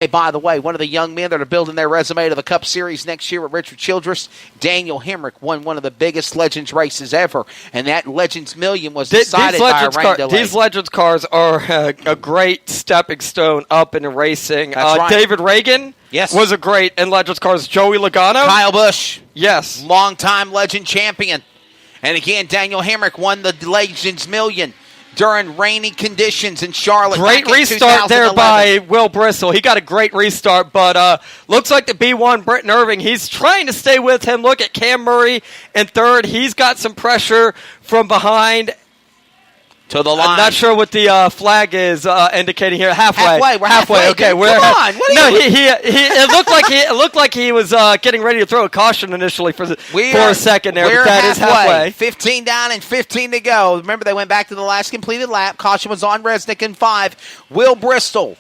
Hey, by the way, one of the young men that are building their resume to the Cup Series next year at Richard Childress, Daniel Hemrick, won one of the biggest Legends races ever, and that Legends Million was decided by a rain delay. These Legends cars are a great stepping stone up in racing. That's right. David Reagan was a great in Legends cars. Joey Logano. Kyle Busch. Yes. Longtime Legend champion. And again, Daniel Hemrick won the Legends Million during rainy conditions in Charlotte. Great restart there by Will Bristol. He got a great restart, but looks like the B1, Britton Irving, he's trying to stay with him. Look at Cam Murray in third. He's got some pressure from behind. To the line. I'm not sure what the flag is indicating here. Halfway. We're halfway. Okay, Come on. It looked like he was getting ready to throw a caution initially for a second there. But that is halfway. 15 down and 15 to go. Remember, they went back to the last completed lap. Caution was on Resnick in 5. Will Bristol,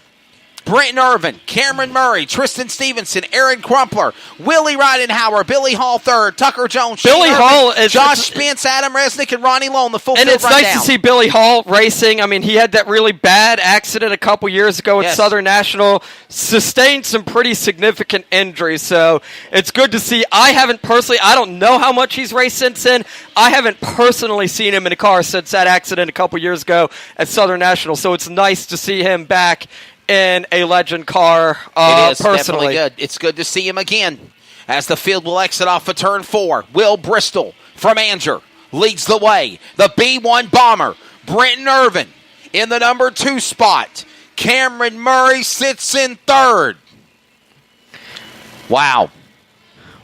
Britton Irvin, Cameron Murray, Tristan Stevenson, Aaron Crumpler, Willie Ridenhour, Billy Hall third, Tucker Jones, Billy Hall is Josh Spence, Adam Resnick, and Ronnie Lone. The full field and it's nice to see Billy Hall racing. I mean, he had that really bad accident a couple years ago at Southern National, sustained some pretty significant injuries. So it's good to see. I don't know how much he's raced since then. I haven't personally seen him in a car since that accident a couple years ago at Southern National. So it's nice to see him back in a Legend car, it is personally. Definitely good. It's good to see him again as the field will exit off of turn 4. Will Bristol from Anger leads the way. The B1 Bomber, Britton Irvin, in the number 2 spot. Cameron Murray sits in third. Wow.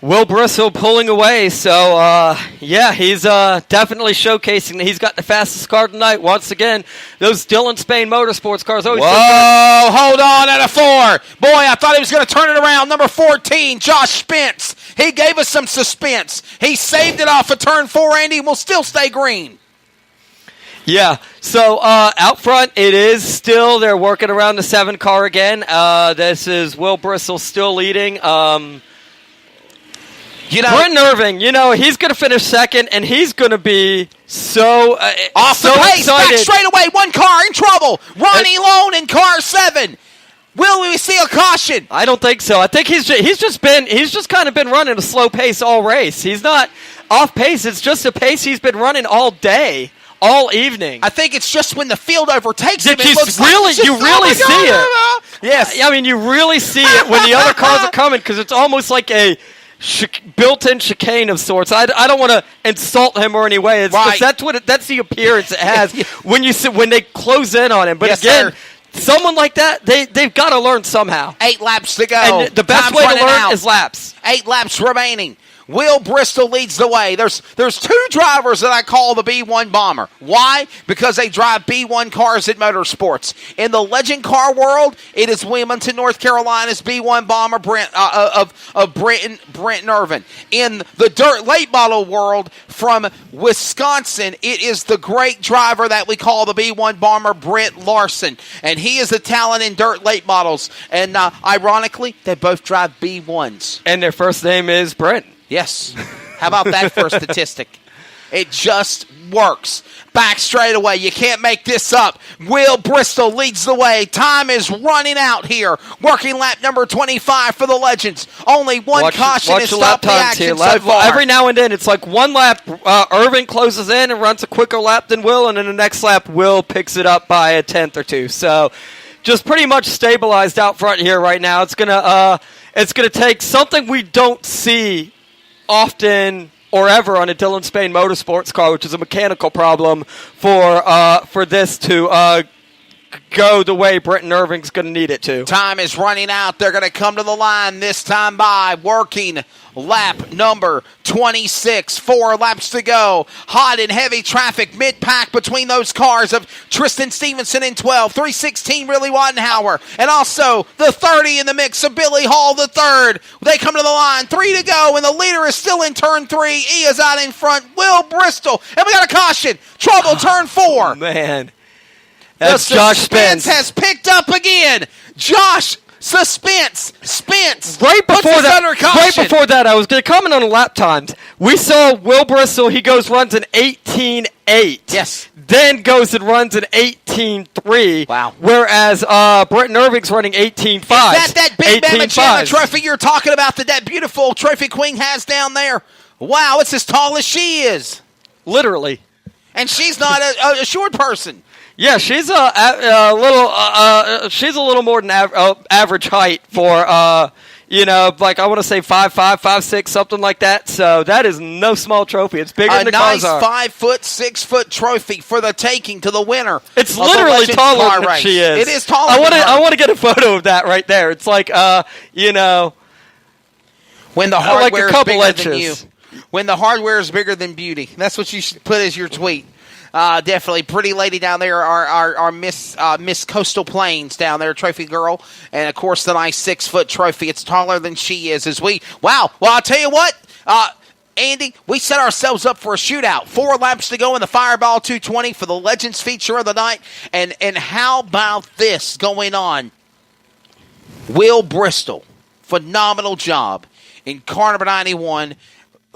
Will Bristol pulling away, so he's definitely showcasing that he's got the fastest car tonight. Once again, those Dillon Spain Motorsports cars always. Whoa, hold on at a 4. Boy, I thought he was going to turn it around. Number 14, Josh Spence. He gave us some suspense. He saved it off of turn 4, Andy, and will still stay green. Yeah, so out front, it is still, they're working around the 7 car again. This is Will Bristol still leading. Britton Irving, he's going to finish second, and he's going to be so off the pace, excited. Back straight away, 1 car in trouble. Ronnie Lone in car 7. Will we see a caution? I don't think so. I think he's just kind of been running a slow pace all race. He's not off pace. It's just a pace he's been running all day, all evening. I think it's just when the field overtakes him. You really see it. Yes, I mean you really see it when the other cars are coming because it's almost like a built-in chicane of sorts. I don't want to insult him or any way. That's the appearance it has when they close in on him. But someone like that, they've got to learn somehow. 8 laps to go. And the best way to learn is laps. 8 laps remaining. Will Bristol leads the way. There's 2 drivers that I call the B1 Bomber. Why? Because they drive B1 cars at motorsports. In the Legend car world, it is Wilmington, North Carolina's B1 Bomber Britton Irvin. In the dirt late model world from Wisconsin, it is the great driver that we call the B1 Bomber Brent Larson. And he is the talent in dirt late models. And ironically, they both drive B1s. And their first name is Brent. Yes. How about that for a statistic? It just works. Back straight away. You can't make this up. Will Bristol leads the way. Time is running out here. Working lap number 25 for the Legends. Only one caution has stopped the action so far. Every now and then, it's like one lap. Irving closes in and runs a quicker lap than Will, and then the next lap, Will picks it up by a tenth or two. So just pretty much stabilized out front here right now. It's gonna take something we don't see often or ever on a Dillon Spain Motorsports car, which is a mechanical problem for this to go the way Britton Irving's going to need it to. Time is running out. They're going to come to the line this time by working lap number 26. 4 laps to go. Hot and heavy traffic mid-pack between those cars of Tristan Stevenson in 12. 316 Willie Wattenhauer. And also the 30 in the mix of Billy Hall the third. They come to the line. 3 to go. And the leader is still in turn 3. He is out in front. Will Bristol. And we got a caution. Trouble turn 4. Oh, man. That's Josh Spence has picked up again. Josh Spence. Right before that, I was going to comment on the lap times. We saw Will Bristol. He runs an 18 18.8. Yes. Then goes and runs an 18.3. Wow. Whereas Brenton Irving's running 18.5. Is that big Mama Chandler trophy you're talking about that beautiful trophy queen has down there? Wow, it's as tall as she is. Literally. And she's not a short person. Yeah, she's a little more than average height for like I want to say 5'5", 5'6", something like that. So that is no small trophy. It's bigger than the cars are. A nice 5', 6' trophy for the taking to the winner. It's literally taller than she is. It is taller. I want to get a photo of that right there. It's like when the hardware is bigger than you. When the hardware is bigger than beauty. That's what you should put as your tweet. Definitely. Pretty lady down there, our Miss Coastal Plains down there, trophy girl. And, of course, the nice 6-foot trophy. It's taller than she is. Well, I'll tell you what, Andy, we set ourselves up for a shootout. 4 laps to go in the Fireball 220 for the Legends feature of the night. And how about this going on? Will Bristol, phenomenal job in car number 91,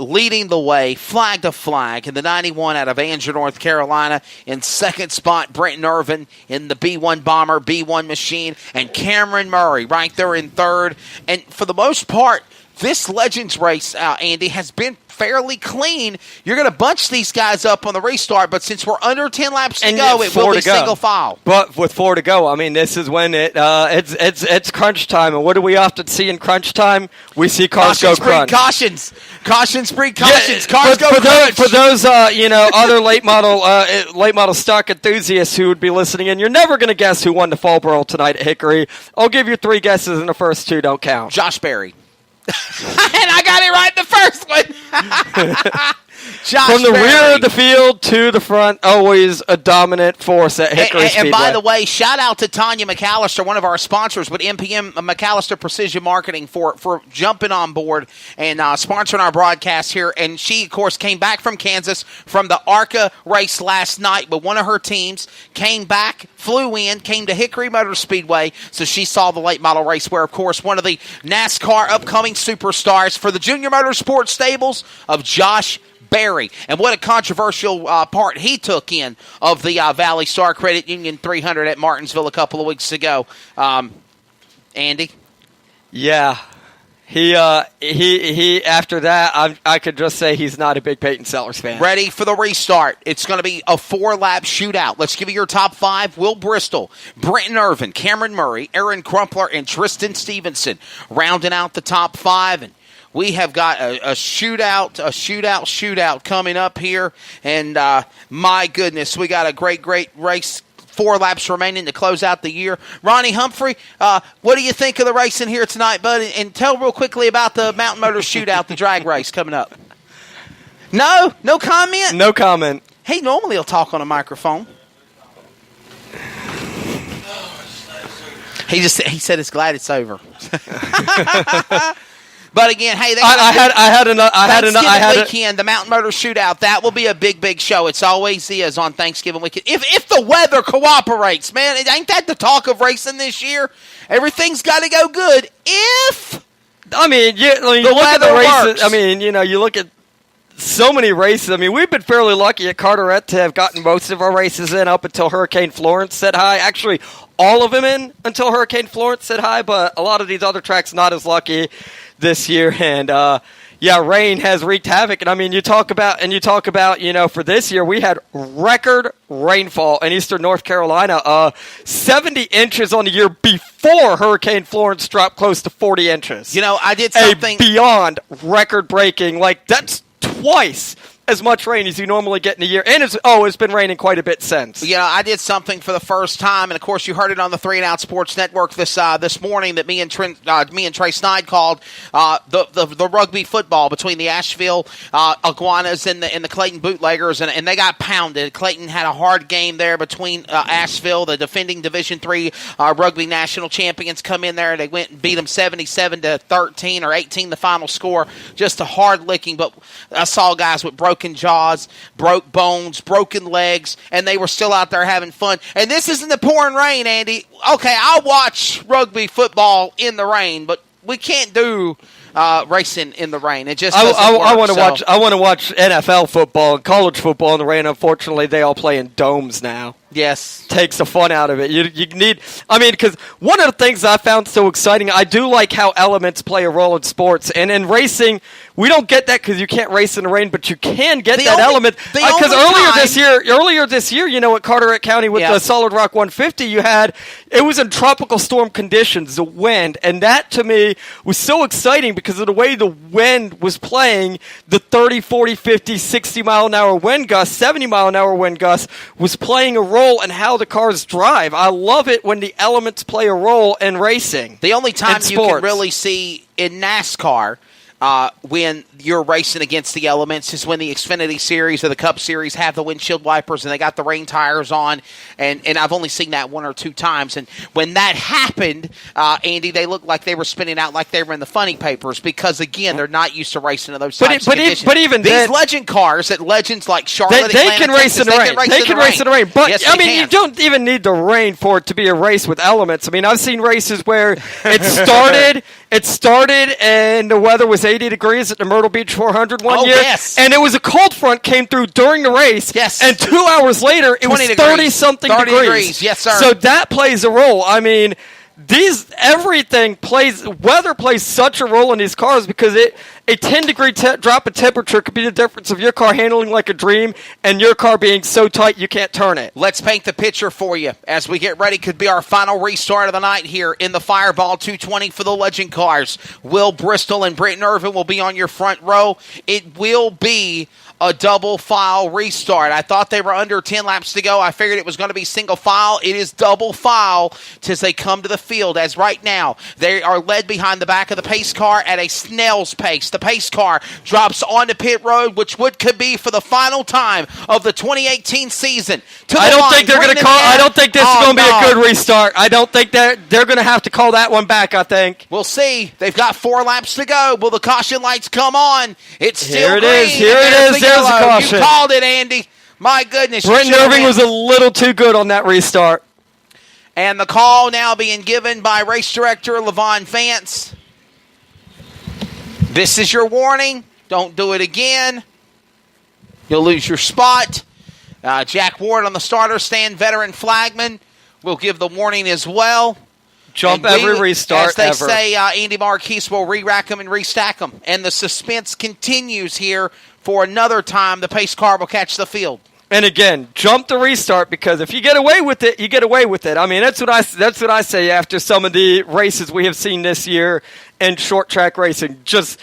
leading the way, flag to flag, in the 91 out of Andrew, North Carolina. In second spot, Brenton Irvin in the B1 Bomber, B1 Machine, and Cameron Murray right there in third. And for the most part, this Legends race, Andy, has been fairly clean. You're going to bunch these guys up on the restart, but since we're under 10 laps to go, it will be single file. But with 4 to go, I mean, this is when it's crunch time. And what do we often see in crunch time? We see cars go crunch. Cautions breed cautions. Yeah, cars go crunch. For those other late model stock enthusiasts who would be listening in, you're never going to guess who won the Fall Brawl tonight at Hickory. I'll give you 3 guesses, and the first 2 don't count. Josh Berry. And I got it right the first one. From the rear of the field to the front, always a dominant force at Hickory Speedway. And by the way, shout out to Tanya McAllister, one of our sponsors with MPM McAllister Precision Marketing for jumping on board and sponsoring our broadcast here. And she, of course, came back from Kansas from the ARCA race last night with one of her teams, came back, flew in, came to Hickory Motor Speedway, so she saw the late model race where, of course, one of the NASCAR upcoming superstars for the Junior Motorsports stables of Josh Berry. And what a controversial part he took in of the Valley Star Credit Union 300 at Martinsville a couple of weeks ago. Andy? Yeah. He after that, I could just say he's not a big Peyton Sellers fan. Ready for the restart. It's going to be a 4-lap shootout. Let's give you your top 5. Will Bristol, Brenton Irvin, Cameron Murray, Aaron Crumpler, and Tristan Stevenson rounding out the top 5. And we have got a shootout coming up here. And my goodness, we got a great race. 4 laps remaining to close out the year. Ronnie Humphrey, what do you think of the racing here tonight, bud? And tell real quickly about the Mountain Motors Shootout, the drag race coming up. No comment? No comment. Hey, normally he'll talk on a microphone. He said it's glad it's over. But again, hey, weekend, the Mountain Motors Shootout. That will be a big show. It's always is on Thanksgiving weekend. If the weather cooperates, man, ain't that the talk of racing this year? Everything's got to go good. The weather works. You look at so many races. I mean, we've been fairly lucky at Carteret to have gotten most of our races in up until Hurricane Florence set high. Actually, all of them in until Hurricane Florence set high, but a lot of these other tracks not as lucky this year. And rain has wreaked havoc. And I mean, you talk about, for this year, we had record rainfall in eastern North Carolina, 70 inches on the year before Hurricane Florence dropped close to 40 inches. I did something beyond record breaking. Like, that's twice as much rain as you normally get in a year. And it's been raining quite a bit since. I did something for the first time, and of course you heard it on the 3 and Out Sports Network this morning that me and Trey Snide called the rugby football between the Asheville Iguanas and the Clayton Bootleggers, and they got pounded. Clayton had a hard game there between Asheville, the defending Division III rugby national champions, come in there. They went and beat them 77-13 or 18, the final score. Just a hard licking, but I saw guys with broken jaws, broke bones, broken legs, and they were still out there having fun. And this isn't the pouring rain, Andy. Okay, I'll watch rugby football in the rain, but we can't do racing in the rain. It just doesn't work. I want to watch NFL football and college football in the rain. Unfortunately, they all play in domes now. Yes. Takes the fun out of it. You need, because one of the things I found so exciting, I do like how elements play a role in sports. And in racing, we don't get that because you can't race in the rain, but you can get that element. Because earlier this year, at Carteret County with the Solid Rock 150, it was in tropical storm conditions, the wind. And that, to me, was so exciting because of the way the wind was playing, the 30, 40, 50, 60-mile-an-hour wind gust, 70-mile-an-hour wind gust was playing a role in how the cars drive. I love it when the elements play a role in racing. The only time you can really see in NASCAR when you're racing against the elements is when the Xfinity Series or the Cup Series have the windshield wipers and they got the rain tires on, and I've only seen that one or two times. And when that happened, Andy, they looked like they were spinning out like they were in the funny papers because, again, they're not used to racing in those types of conditions. But even these legend cars at legends like Charlotte, they can race in the rain. They can race in the rain. But, yes, you don't even need the rain for it to be a race with elements. I've seen races where it started and the weather was 80 degrees at the Myrtle Beach 400 one year. Yes. And it was a cold front came through during the race. Yes. And 2 hours later, it was 30-something degrees. Yes, sir. So that plays a role. Weather plays such a role in these cars because a 10-degree drop in temperature could be the difference of your car handling like a dream and your car being so tight you can't turn it. Let's paint the picture for you as we get ready. Could be our final restart of the night here in the Fireball 220 for the Legend cars. Will Bristol and Britton Irvin will be on your front row. It will be a double file restart. I thought they were under 10 laps to go. I figured it was going to be single file. It is double file as they come to the field. As right now, they are led behind the back of the pace car at a snail's pace. The pace car drops onto pit road, which could be for the final time of the 2018 season. I don't think they're going to call. I don't think this is going to be a good restart. I don't think they're going to have to call that one back. I think we'll see. They've got 4 laps to go. Will the caution lights come on? It's still green. Here it is. There's a caution. You called it, Andy. My goodness. Britton Irving was a little too good on that restart. And the call now being given by race director Levon Vance. This is your warning. Don't do it again. You'll lose your spot. Jack Ward on the starter stand, veteran flagman, will give the warning as well. Jump every restart as they say, Andy Marquise will re-rack them and restack them. And the suspense continues here for another time. The pace car will catch the field. And again, jump the restart because if you get away with it, you get away with it. That's what I say after some of the races we have seen this year in short track racing. Just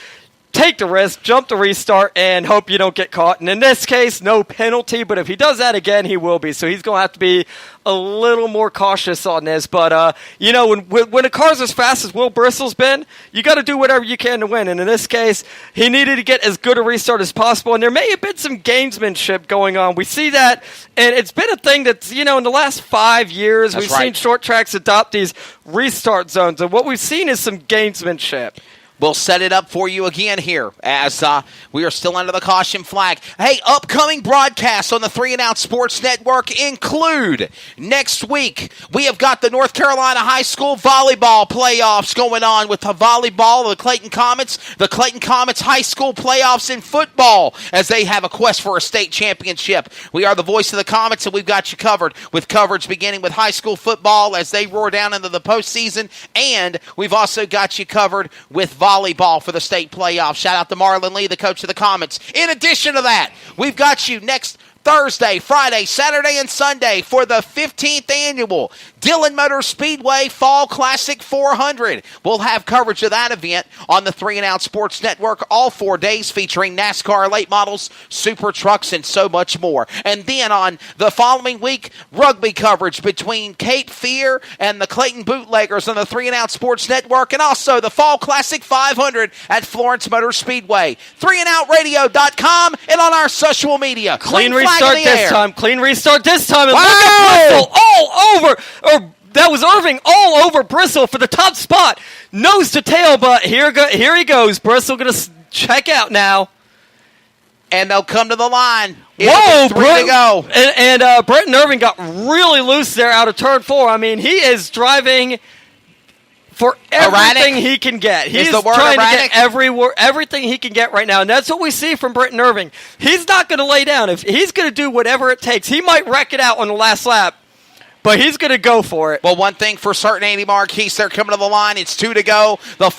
take the risk, jump the restart, and hope you don't get caught. And in this case, no penalty, but if he does that again, he will be. So he's going to have to be a little more cautious on this. But, when a car's as fast as Will Bristol's been, you got to do whatever you can to win. And in this case, he needed to get as good a restart as possible. And there may have been some gamesmanship going on. We see that, and it's been a thing that's, in the last 5 years, we've seen short tracks adopt these restart zones. And what we've seen is some gamesmanship. We'll set it up for you again here as we are still under the caution flag. Hey, upcoming broadcasts on the 3 and Out Sports Network include next week, we have got the North Carolina High School volleyball playoffs going on with the volleyball, the Clayton Comets High School playoffs in football as they have a quest for a state championship. We are the voice of the Comets, and we've got you covered with coverage beginning with high school football as they roar down into the postseason, and we've also got you covered with volleyball for the state playoffs. Shout out to Marlon Lee, the coach of the Comets. In addition to that, we've got you next Thursday, Friday, Saturday, and Sunday for the 15th annual Dillon Motor Speedway Fall Classic 400. We'll have coverage of that event on the 3 and Out Sports Network all 4 days featuring NASCAR late models, super trucks, and so much more. And then on the following week, rugby coverage between Cape Fear and the Clayton Bootleggers on the 3 and Out Sports Network, and also the Fall Classic 500 at Florence Motor Speedway. 3andoutradio.com and on our social media. Clean restart this time. Clean restart this time. And wow. Look at Bristol all over. That was Irving all over Bristol for the top spot. Nose to tail, but here he goes. Bristol going to check out now. And they'll come to the line. Whoa, 3 to go. And Britton Irving got really loose there out of turn 4. I mean, he is driving for everything Erratic? he can get. He's the word trying erratic? to get everything he can get right now, and that's what we see from Britton Irving. He's not going to lay down. If he's going to do whatever it takes, he might wreck it out on the last lap, but he's going to go for it. Well, one thing for certain, Andy Marquise, they're coming to the line. It's 2 to go. The